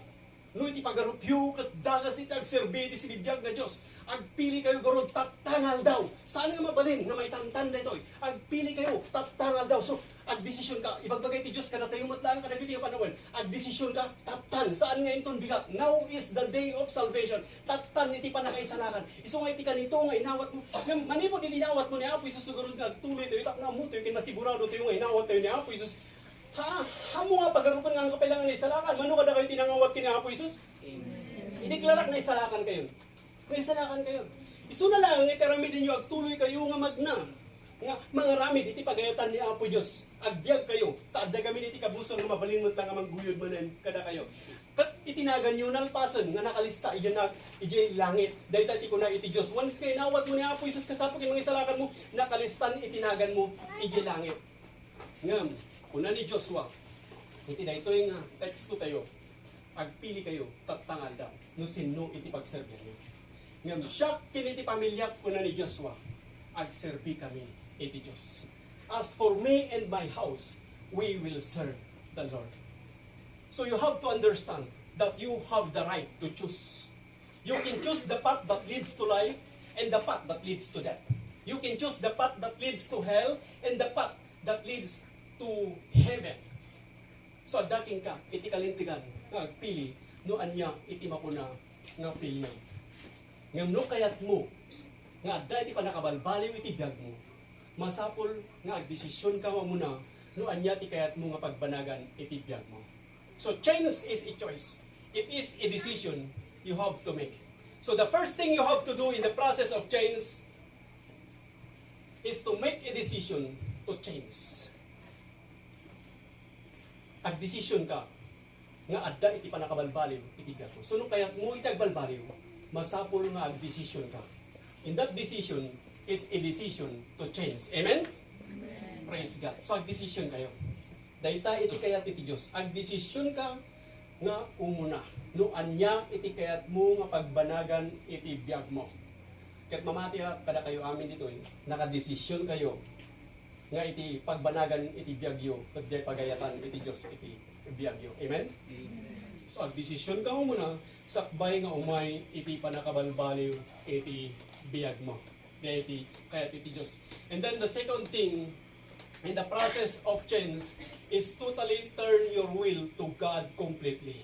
No iti pagarupyo ket dagas iti agserbi iti sinibiyag na Dios. Agpili kayo garod tatangal daw. Saan nga mabalin nga may tantan ditoy? Agpili kayo tatangal daw. So agdesisyon ka ibagbagay ti Dios kada tayo matlaan kada biti panawon. Agdesisyon ka tatan. Saan nga inton bigat? Now is the day of salvation. Tatan iti panakaisalakan. Isu nga iti kanito nga inawat mo. Manipod iti inawat mo ni Apo Isus sugurod nga tuloy tayo tak na mo tayo kin masigurado tayo nga inawat tayo ni Apo Isus. Hamo nga pagarupan nga ang kapailangan na isalakan. Mano kada kayo tinangawat kini Apo Isus? Idiklarak na isalakan kayo. May isalakan kayo. Isu na lang ikarami din nyo agtuloy kayo nga magna. Nga mga ramid iti pagayatan ni Apo Dios. Agbiag kayo. Taadda kami iti kabusor nga mabalin mo nga magguyod manen kada kayo. Kat itinagan nyo nalpason nga nakalista ijay langit. Dahil tati ko na iti Dios. Once kay nawat mo ni Apo Isus kasapok yung mga isalakan mo, nakalistan itinagan mo ijay langit. Ngam, una ni Joshua. Iti na ito yung text ko tayo. Agpili kayo, tatangal daw. No sino iti pagserbi nyo. Ngam siya kiniti pamilya una ni Joshua. Agserbi kami iti Diyos. As for me and my house, we will serve the Lord. So you have to understand that you have the right to choose. You can choose the path that leads to life and the path that leads to death. You can choose the path that leads to hell and the path that leads to heaven. So daking ka, iti kalintigan, agpili, no anya, iti makuna, nga pilihan. Ngam no kayat mo, nga dahil pa nakabalbaliw iti biyag mo, masapol nga agdesisyon ka mo muna, no anya ti kayat mo nga pagbanagan iti biyag mo. So change is a choice. It is a decision you have to make. So the first thing you have to do in the process of change is to make a decision to change. Agdesisyon ka, nga adda iti panakabalbaliw iti biyag mo. So no kayat mo iti agbalbaliw, masapol nga agdesisyon ka. In that decision is a decision to change. Amen? Amen. Praise God. So agdesisyon kayo. Dayta iti kayat iti Dios. Agdesisyon ka nga umuna. No anya iti kayat mo nga pagbanagan iti biyag mo. Ket mamati kada kayo amin dito nakadesisyon kayo nga iti pagbanagan iti biyagyo ket jay pagayatan iti Dios iti biyagyo. Amen? Amen. So agdesisyon ka muna sakbay nga umay iti panakabalbaliw iti biyag mo. Kaya iti Diyos. And then the second thing in the process of change is totally turn your will to God completely.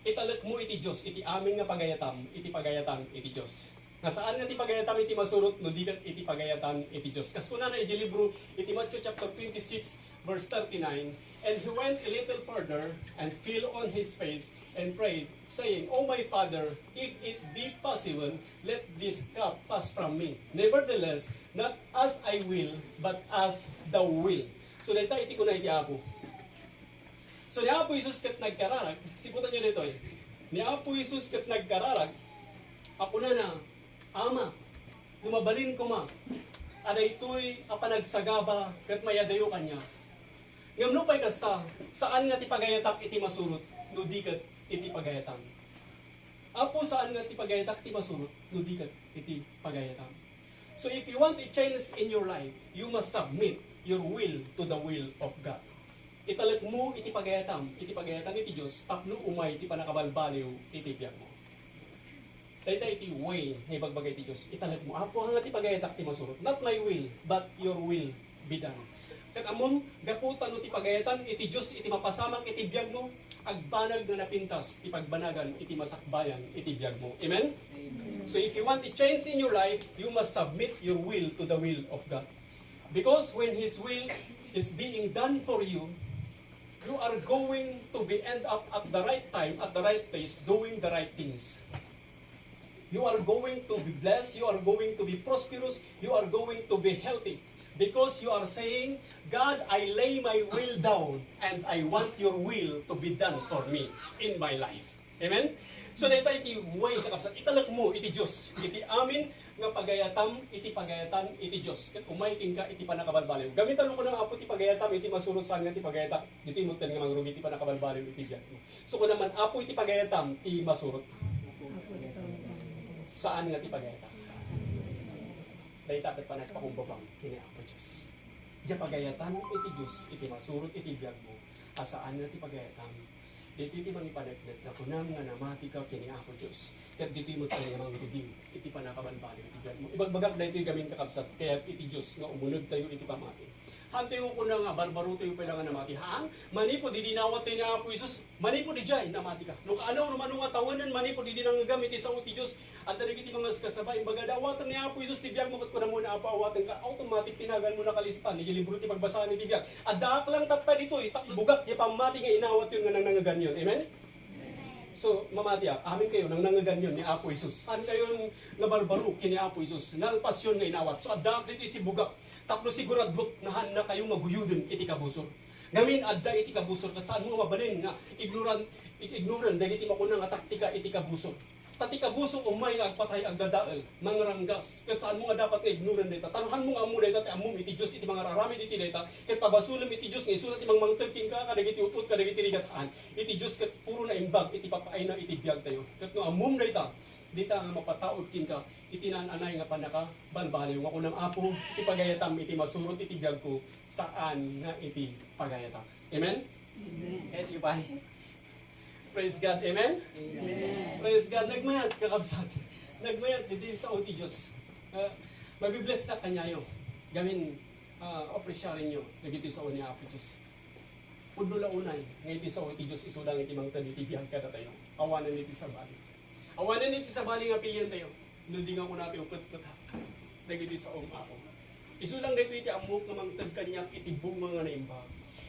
Italat mo iti Diyos, iti amin nga pagayatam, iti pagayatam iti Diyos. Nasaan nga iti pagayatam iti masurot, no di iti pagayatam iti Diyos. Kas kuna na iti libro, iti Matthew chapter 26, verse 39, and he went a little further and fell on his face and prayed, saying, O my Father, if it be possible, let this cup pass from me. Nevertheless, not as I will, but as thou will. So, dito iti ko na iti Apo. So, ni Apo Isus kat nagkararag, siputan nyo dito ni Apo Isus kat nagkararag, ako na, Ama, lumabalin ko ma, ada ito'y apanagsagaba kat mayadayo kanya. Ngam no pa'y kasta, saan nga ti pagayatak iti masurot, no di kat iti pagayatam. Apo saan nga ti pagayatak iti masurot, no di kat iti pagayatam. So if you want a change in your life, you must submit your will to the will of God. Italag mo iti pagayatam iti Diyos, tapno umay iti panakabalbaliw iti biyag mo. Dahil iti way nga ibagbagay iti Diyos, italag mo, Apo hanga ti pagayatak ti masurot, not my will, but your will be done. Kat amon, gaputan no ti pagayatan, iti Diyos, iti mapasamang iti biyag mo, agbanag na napintas, iti pagbanagan, iti masakbayan, iti biyag mo. Amen? Amen? So if you want a change in your life, you must submit your will to the will of God. Because when His will is being done for you, you are going to be end up at the right time, at the right place, doing the right things. You are going to be blessed, you are going to be prosperous, you are going to be healthy. Because you are saying, God, I lay my will down and I want your will to be done for me in my life. Amen? So, dito iti way kakapsat. Italag mo, iti Diyos. Iti amin nga pagayatam, iti pagayatam, iti Diyos. Kat umaiking ka, iti panakabalbaliw. Gamitan ko ng Apo, iti pagayatam, iti masunod saan nga, iti pagayatam. Iti mutan nga mangrugi, iti panakabalbaliw, iti biyag mo. So, kung naman, Apo, iti pagayatam, iti masurot. Saan nga ti pagayatam? Dahil tapit pa nagpakumbabang kini Apo Diyos. Diya pagayatan iti Diyos, iti masurot iti biyag mo, asaan nga ti pagayatam. Dito iti mangipadagdag na kunam nga namati ka kini ako Diyos. Kat dito mo tayo nga mga review, iti panakabalbali, iti gan mo. Ibagbagak na iti gamin kakabsat, kaya iti Diyos nga umunod tayo iti pamati. Hante ko na nga, barbaro tayo pala nga namati. Haan, manipo, di dinawat tayo nga po Isus, manipo di dyan, namati ka. Nung ano, naman nga tawanan, manipo, di dinang gamit sa uti Diyos. At dalig iti mga kasabay, baga dawatan niya po Isus, tibiyag mo kat ko na muna awatan ka, automatic tinagan mo na kalistan, nilibro ti pagbasahan ni tibiyag. At daak lang tatta dito, bugak, di pamati nga inawat yun nga nang nangaganyon. Amen? So, mamati amin kayo nang nangaganyon ni Apo Isus. Saan kayo nga barbaro kini Apo Isus? Nalpas yun nga inawat. So, daak dito si bugak. Tapos siguradot nahan na kayong maguyudin iti kabusor. Ngamin adda iti kabusor kat saan mo mabalin nga ignoran dahil iti makunang nga taktika iti kabusor. Tati kabusor umay nga agpatay agdadael mangranggas. Kat saan mo nga dapat nga ignoran data. Tanuhan mo nga amo data ti amum iti Dios iti mga raramid iti data. Kat pabasulam iti Dios nga isulat ti mangmangtagking ka kadag iti utut kadag iti rigataan. Iti Dios kat puro na imbag iti papaay na iti biyag tayo. Kat no amum data dita nga mapataod kin ka itinananay nga panaka balbaliw nga kunang apo iti pagayatam iti masurot iti biyag ko saan nga iti pagayatam. Amen? Amen. Eti bye. Praise God. Amen? Amen. Praise God. Nagmayat kakabsat. Nagmayat iti sa uti Diyos. Mabibless na kanyayo. Gamin opresyarin nyo. Nagiti sa uni apo Diyos. Udula unay. Ngayon sa uti Diyos isudang iti mangtad iti biyag kada tayo. Awanan iti sa bali. Awanan iti sa bali nga pilyan tayo. Nudingan ko natin upet-pet ha. Nagiti sa ako. Isulang dito iti amok nga mangtad kanyak iti bunga nga naimbag.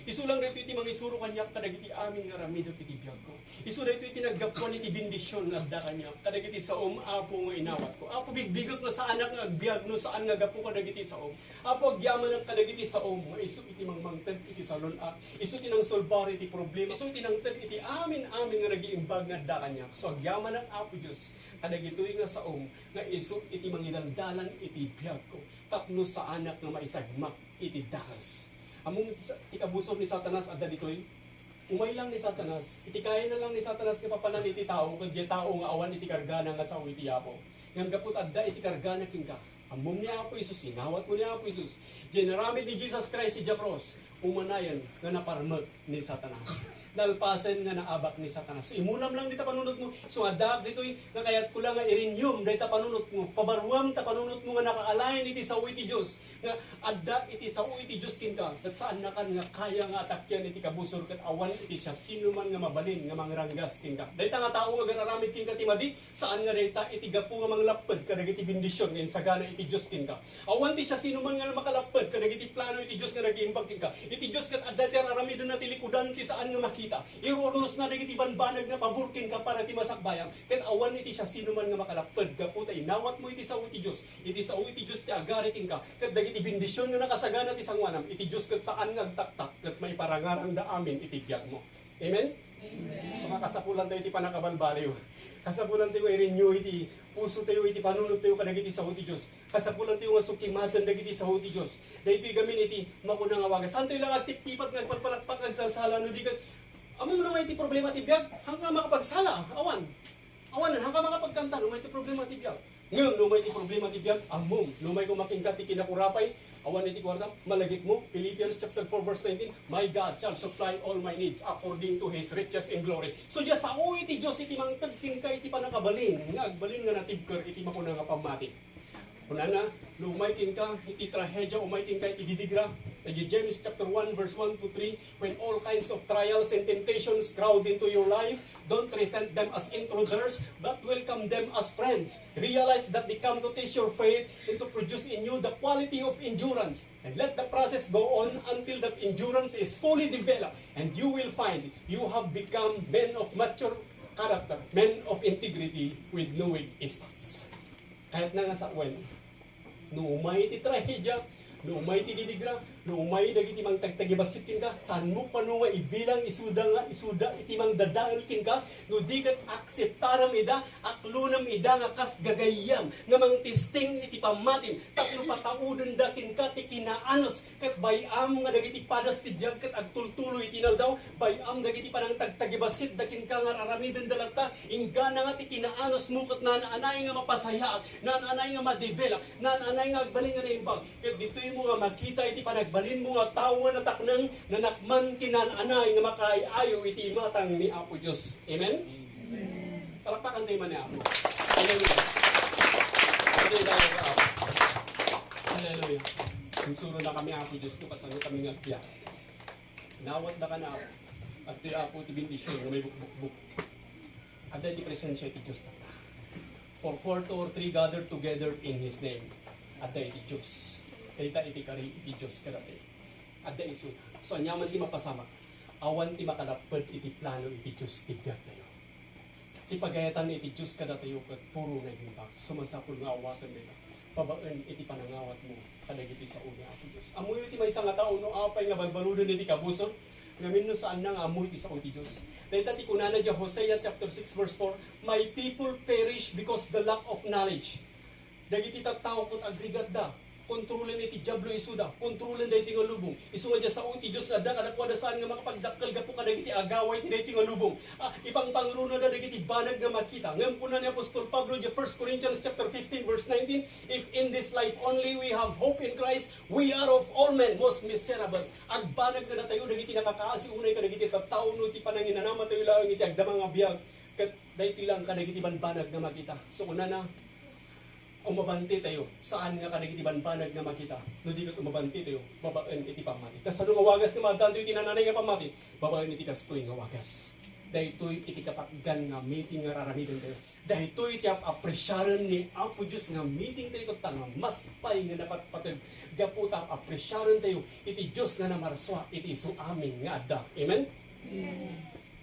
Isulang dito iti mangisuro kanyak kadag iti amin nga ramidot iti biyag ko. Isu dito iti naggapuan iti bendisyon nga adda kanyak kadag iti sa apo nga inawat ko. Apo bigbigak na sa anak nga agbiag no saan nga gapu kadag iti sa Apo agyaman ang kadag iti sa nga isu iti mangmangtad iti salon isu tinang solbar iti problema. Isu tinangtad iti amin nga nagiimbag nga adda kanyak. So agyaman ang apo Dios kadag ito'y nga sa nga isu iti mangidaldalan iti biyag ko. Tapno sa anak nga maisagmak iti dakas. Among ikabusor ni Satanas adda ditoy umay lang ni Satanas itikaya na lang ni Satanas kapapanan iti tao kag di tao nga awan iti kargana nga sa iti apo ngam gaput adda iti kargana kinka among ni Apo Isus inawat mo ni Apo Isus generamid ni Jesus Christ si Cross umanayan nga naparmek ni Satanas nalpasen nga naabak ni Satanas. So, imunam lang dita panunot mo. So adag dito'y nakayat ko lang nga irinyum dita panunot mo. Pabaruam ta panunot mo nga nakaalayan iti sa iti Diyos. Nga adda iti sa iti Diyos kinka. At saan na kan nga kaya nga atakyan iti kabusor kat awan iti siya sino man nga mabalin nga mangranggas kinka. Dita nga tao nga ganaramid kinka timadi saan nga dita iti gapu nga manglapad kadag iti bendisyon ngayon sagana iti Diyos kinka. Awan ti siya sino man nga makalapad kadag iti plano iti Diyos nga nagiimbag kinka. Iti Diyos kat adda ti aramidon na tilikudan ki saan nga kita. Iurnos na rin iti banbanag na paburkin ka para ti masakbayang. Ket awan iti siya sino man nga makalapad ka puta inawat mo iti sa uti Diyos. Iti sa uti Diyos ti agaritin ka. Ket dagiti bendisyon nga nakasagana ti sangwanam. Iti Diyos ket saan nga taktak ket may parangarang da amin iti biyag mo. Amen? Amen. So makasapulan tayo iti panakabalbaliw. Kasapulan tayo i-renew iti puso tayo iti panunod tayo kadag iti sa uti Diyos. Kasapulan tayo nga sukimatan dagiti sa uti Diyos. Dahito gamin iti makunang awaga. Saan tayo lang at tipipat nagpalpalakpak agsalsala no di kat among lumay ti problema ti biyag, hanggang makapagsala, awan. Awanan, hanggang makapagkanta, lumay ti problema ti biyag. Ngayon, lumay ti problema ti biyag, among. Lumay kung makingkat ti kinakurapay, awan iti kwarta, malagit mo, Philippians chapter 4 verse 19, my God shall supply all my needs according to His riches in glory. So, diya sa iti Diyos, iti mangtagting ka iti panakabalin, nga agbalin nga natibker, iti makunang nga pamati. Kunana, lumaitin ka, iti trahedya, umaitin ka, iti didigra. James chapter 1 verse 1 to 3, when all kinds of trials and temptations crowd into your life, don't resent them as intruders, but welcome them as friends. Realize that they come to test your faith and to produce in you the quality of endurance. And let the process go on until that endurance is fully developed. And you will find you have become men of mature character, men of integrity with no weak spots. Kahit na nga sa no umay ti trahedya, no umay ti didigra, no umay dagiti mang tagtagibasit kin ka, saan mo pa no nga ibilang isuda iti mang dadael kin ka, no di kat akseptaram ida, aklunam ida nga kas gagayam, nga mang tisting iti pamatin, tatlo pataudon da kin ka ti kinaanos, kat bayam nga dagiti padas ti biyag kat agtultuloy itinaw daw, bayam dagiti panang tagtagibasit da kin ka nga aramidon dalagta, ingana nga ti kinaanos mo kat nanaanay nga mapasayaak, nanaanay nga ma-develop, nanaanay nga agbaling nga naimbag, kat dito'y mo nga makita iti panagbaling balin mo nga tao nga nataknang nanakman kinananay nga makaayo iti matang ni Apo Diyos. Amen? Palakpakan tayo man ni Apo. Hallelujah. Hallelujah. Hallelujah. Sunsuro na kami Apo Diyos ko kasano kami nga biyak. Nawat na ka na Apo. At ti Apo ti bendisyon nga may buk-buk-buk. At di presensya iti Diyos na ta. For 4 or 3 gathered together in His name. At iti Diyos. Kaya iti kari iti Diyos kadati. At iso. So anyaman ti mapasama. Awan ti makalapad iti plano iti Diyos ti biyak tayo. Ipagayatan iti Diyos kadatayo kat puro na himbag. Sumasapul nga awatan nila. Pabaan iti panangawat mo kadagiti sa uni Apo Diyos. Amoy iti may isang tao no apay nga balbaludon iti kabusor. Ngamin no saan na nga amoy iti sa iti Diyos. Dahil tati kunana dya Hosea chapter 6 verse 4, my people perish because the lack of knowledge. Dagiti tattao kot agrigat da. Kontrolan iti jablo isuda, kontrolan dahi nga lubong. Isu nga dya sa uti Diyos na da, kadakwa da saan nga makapagdakkel gapo kadagiti agaway ti dahi nga lubong. Ipang pangruna da dagiti banag nga makita. Ngam kuna ni Apostol Pablo dya 1 Corinthians chapter 15 verse 19, if in this life only we have hope in Christ, we are of all men most miserable. Agbanag na tayo dagiti nakakaasi unay kadagiti tattao no ti pananginanama tayo lang iti agdamang nga biyag. Kat dahi lang kadagiti banbanag nga makita. So kuna na umabante tayo. Saan nga kadagiti banbanag nga makita? No di kat umabante tayo, babaan iti pamati. Kas ano nga wagas nga madanto iti nananay nga pamati, babaan iti kastoy nga wagas. Dahitoy iti kapakgan nga meeting nga raramidon tayo. Dahitoy iti apresyaran ni Apo Diyos nga meeting tayo kat nga mas pay nga dapat patag. Gaputa apresyaran tayo iti Diyos nga namarswa iti iso amin nga adda. Amen?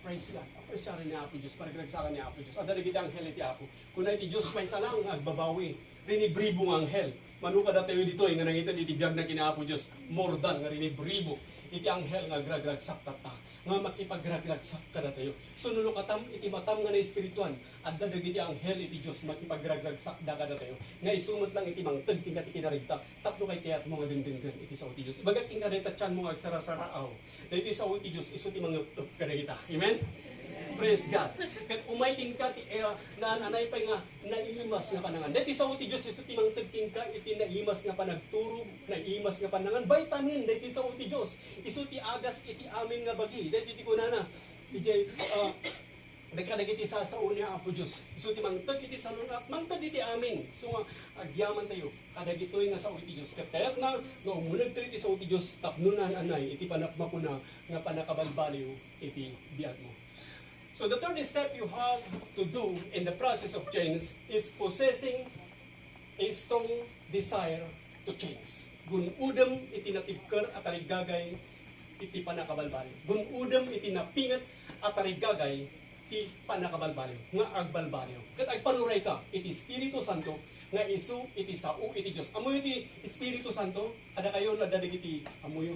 Praise God. Apresyaran ni Apo Diyos, paragragsakan ni Apo Diyos. Ada nagiti anghel iti Apo. Kuna iti Diyos may salang agbabawi. Rinibribo nga anghel. Manuka da tayo dito, nga nangitan iti biyag na kina Apo Diyos. More than nga rinibribo. Iti anghel nga gragragsak tata. Nga makipagragragsak kada tayo. Sunulo katam, iti matam nga na espirituan. Adda dagiti anghel iti Diyos, makipagragragsak da kada tayo. Nga isumot lang iti mangtag, tingkat iti narigta. Tapno kay kayat mo nga dindingan iti sa uti Diyos. Ibagat king kadeta tiyan mo nga agsara-saraaw. Dahil iti sa uti Diyos, iso ti mga kadagita. Amen? Praise God. Kat umaiting ka ti nanay pa nga naimas nga panangan. Dati sa uti Diyos iso ti mangtagting ka iti naimas nga panagturo, naimas nga panangan. Vitamin dati sa uti Diyos. Iso ti agas iti amin nga bagi. Dati ti kunana. Iti nagkadagiti sa uni Apo Diyos. Iso ti mangtag iti salon at mangtag iti amin. So nga agyaman tayo. Kadagitoy nga sa uti Diyos. Kaya't nga umunag tayo iti sa uti Diyos tapnunan anay iti panakmakuna nga panakabalbaliw iti biyag mo. So the third step you have to do in the process of change is possessing a strong desire to change. Gunudam iti natibker at arigagay iti panakabalbaliw. Gunudam iti napingat at arigagay iti panakabalbaliw. Nga agbalbaliw. Kat agpanuray ka iti Espiritu Santo nga isu iti sao iti Dios. Amoy iti Espiritu Santo ada kayo nadadig iti amoy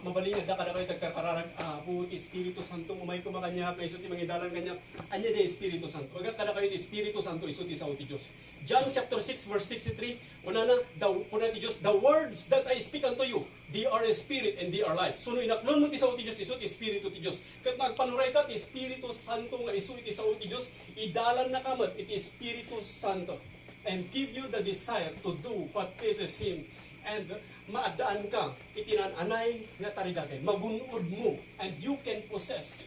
mabaling da kada kayo tagkarkararag buti Espiritu Santo umay ko makanya kay iso ti mangidalan kanya anya de Espiritu Santo agad kada kayo ti Espiritu Santo iso ti sao ti Dios. John chapter 6 verse 63 kunana kuna ti Dios, the words that I speak unto you they are a spirit and they are life. So no inaklon mo ti sao ti Dios iso ti Espiritu ti Dios. Ket nagpanuray ka ti Espiritu Santo nga iso ti sao ti Dios idalan na kamat iti Espiritu Santo and give you the desire to do what pleases Him. And maadaan ka, itinananay nga tarigagay, magunod mo, and you can possess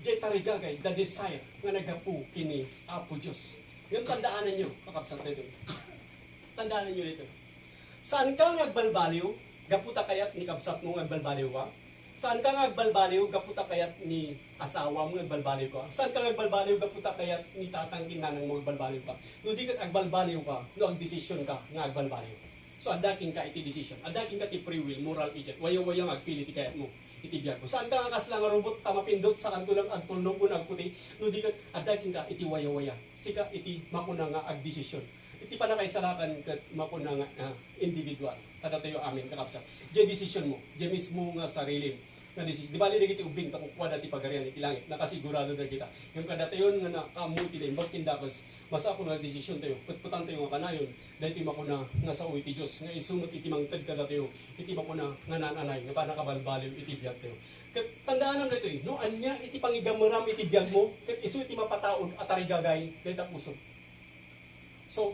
jay tarigagay, the desire nga nagapu kini Apo Diyos. Yung tandaanan nyo, kakabsat na ito. Tandaanan nyo dito. Saan ka ngagbalbaliw, gaputa kayat ni kabsat mo ngagbalbaliw ka? Saan ka ngagbalbaliw, gaputa kayat ni asawa mo ngagbalbaliw ka? Saan ka ngagbalbaliw, gaputa kayat ni tatang kinanang mo ngagbalbaliw ka? No di kat agbalbaliw ka, no agdesisyon ka ngagbalbaliw. So adaking ka iti decision, adaking ka ti free will, moral agent, wayang agpili ti kayat mo, iti biyag mo. Saan ka nga kaslang robot, tamapindot, sa kanto lang agtulong ko nagputi, no di ka, adaking ka iti waya, sika iti makuna nga agdesisyon. Iti pa na kay salakan kat makuna nga individual, kada tayo amin kakapsa. Diyan decision mo, diyan mismo nga sarili. Na decision. Di bali na kita ubing takukuha dati pagarian iti langit, nakasigurado na kita. Yung kadatayon nga nakamuti na imbag tindakas, masa ako na desisyon tayo, putputan tayo nga kanayon, dahil iti makuna nga sa uwi ti Diyos, nga isunod iti mangtad kadatayo, iti makuna nga nananay, nga panakabalbaliw iti biyag tayo. Kat tandaan naman ito no, anya iti pangigamaram iti biyag mo, kat isu iti mapataod at tarigagay, dahil tapusom. So,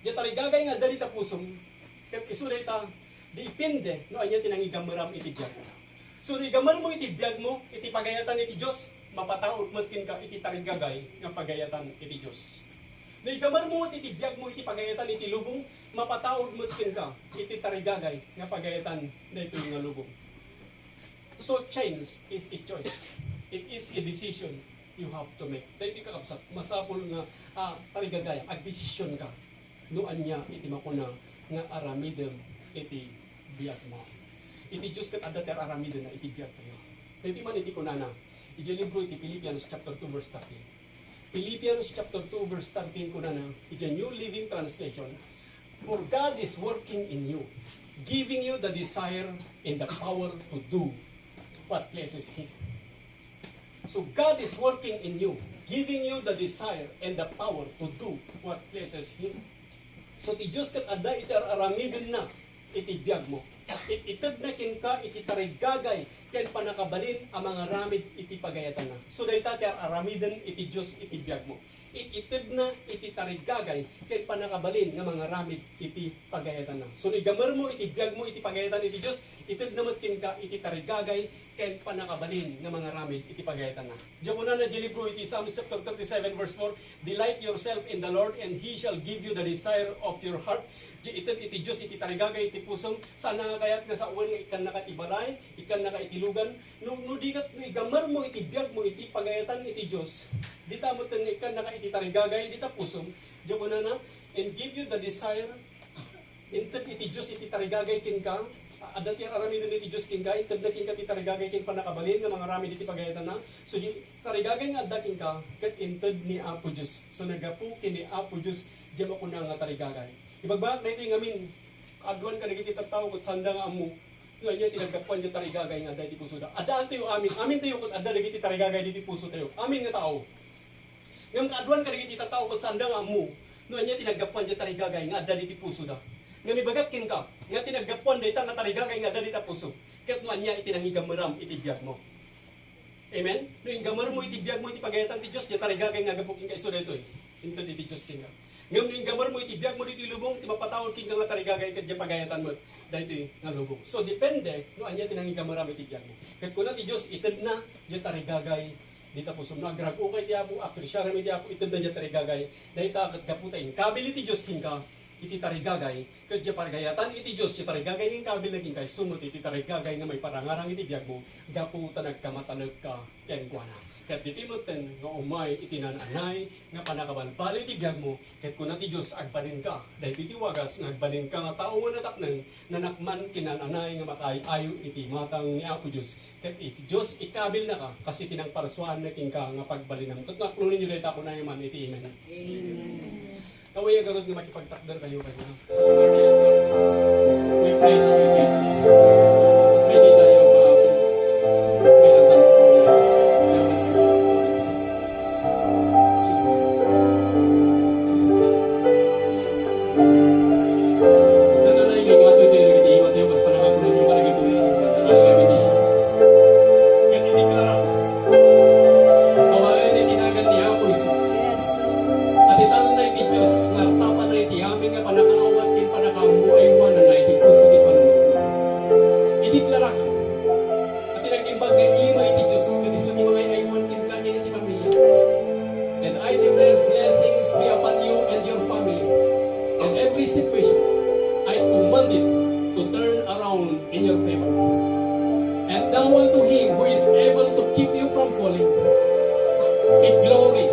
di tarigagay nga dali tapusom, kat isu dahil Depende, no, anya tinangigamaram iti biyag mo. So, igamar mo iti biyag mo, iti pagayatan iti Diyos, mapataod matkin ka, iti tarigagay, nga pagayatan iti Diyos. No, igamar mo iti biyag mo, iti pagayatan iti lubong, mapataod matkin ka, iti tarigagay, nga pagayatan na ito nga lubong. So, change is a choice. It is a decision you have to make. Dahil iti kakabsat, masapol nga, tarigagay, ag-desisyon ka, noan niya, iti makuna, nga aramidem, iti biyag mo. Iti Diyos kat adda ter aramidem na iti biyag tayo. Iti man iti kunana, iti libro iti Philippians chapter 2 verse 13. Philippians chapter 2 verse 13 kunana, iti New Living Translation. For God is working in you, giving you the desire and the power to do what pleases Him. So God is working in you, giving you the desire and the power to do what pleases Him. So ti Diyos kat adda iti aramidem na iti biyag mo. Itid na kin ka, iti tarigagay, ken panakabalin ang mga ramid iti pagayatan na. So dahi ti aramiden iti Diyos iti biyag mo. Itid na iti tarigagay, ken panakabalin ng mga ramid iti pagayatan na. So igamar mo iti biyag mo iti pagayatan iti Diyos, itid na matkin ka iti tarigagay, ken panakabalin ng mga ramid iti pagayatan na. Diyan mo na libro iti Psalms chapter 37 verse 4, delight yourself in the Lord and He shall give you the desire of your heart. Itid iti Diyos iti tarigagay iti pusong sana kayat nga sa uwan nga ikan nakatibalay, ikan nakaitilugan, no dikat no igamar mo iti biyag mo iti pagayatan iti Diyos. Dita mo ten ikan nakaiti tarigagay, dita pusong, diyan mo na and give you the desire. Intid iti Diyos iti tarigagay kin ka, adati aramidon iti Diyos kin ka, intid na kin ka iti tarigagay kin panakabalin nga mga ramid iti pagayatan na. So di tarigagay nga adda kin ka, ket intid ni Apo Diyos. So nagapu kin ni Apo Diyos, diyan mo kuna nga tarigagay. Ibagbak na ito yung amin, kaduan ka nagkikita tao kung sanda nga amo, yun niya tinagkapuan niya tarigagay nga dahil di puso da. Adaan tayo amin tayo kung ada nagkikita tarigagay di puso tayo, amin nga tao. Ngayon kaduan ka nagkikita tao kung sanda nga amo, yun niya tinagkapuan niya tarigagay nga dahil di puso da. Ngayon ibagakin ka, nga tinagkapuan dahil nga tarigagay nga dahil di puso, kaya nuan niya itinangigamaram itibiyag mo. Amen? No, yung gamar mo itibiyag mo iti pagayatan ti Diyos, diya tarigagay nga gapukin ka iso dito eh. Ito iti Diyos kin ka. Ngayon yung gamar mo itibiyag mo dito lubong, ti mapatawag kin nga tarigagay kat diya pagayatan mo. Dito nga lubong. So depende, no anya tinangigamaram itibiyag mo. Kat kuna ti Diyos itid na diya tarigagay dita puso na grago kay ti Apo, appreciate mi ti Apo itid na diya tarigagay. Dahil ta kat gaputain, kabil iti Diyos kin ka. Iti tarigagay, ket di parigayatan iti Diyos, iti tarigagay ng kabil naging kay sumot iti tarigagay nga may parangarang iti biyag mo, gaputa nagkamatanag ka, kengkwana. Ket iti moten nga umay iti nananay, nga panakabalbali iti biyag mo, ket kuna ti Diyos agbalin ka, dahil iti wagas, nga agbalin ka nga tao nga nataknang, nanakman kinananay nga makayayo iti matang ni Apo Diyos. Ket iti Diyos ikabil na ka, kasi tinang parsuan na king ka nga pagbalinam. Tutnak nunin nyo dahil ako na yaman iti amen. Amen. Kaway agarod nga makipagtakdar kayo kanya. We praise you, Jesus. Pwede tayo maapin. May nasal sa mga Jesus. Jesus. Nananay nga nga ito ito yung nagitiiwa tayo mas panakapunan yung parang ito yung nananay siya. Kaya titiklarap. Kawalan yung tinagan ni Apo Jesus. At italo na iti Diyos nga tapan na iti amin nga panakaawat kin panakamuaywan na iti puso iti panunod. Idiklara at tinagkimbag nga ima iti Diyos kadiso ti mga aywan kin kanya iti pamilya. And I declare blessings be upon you and your family. And every situation I command it to turn around in your favor. And now unto Him who is able to keep you from falling, give glory,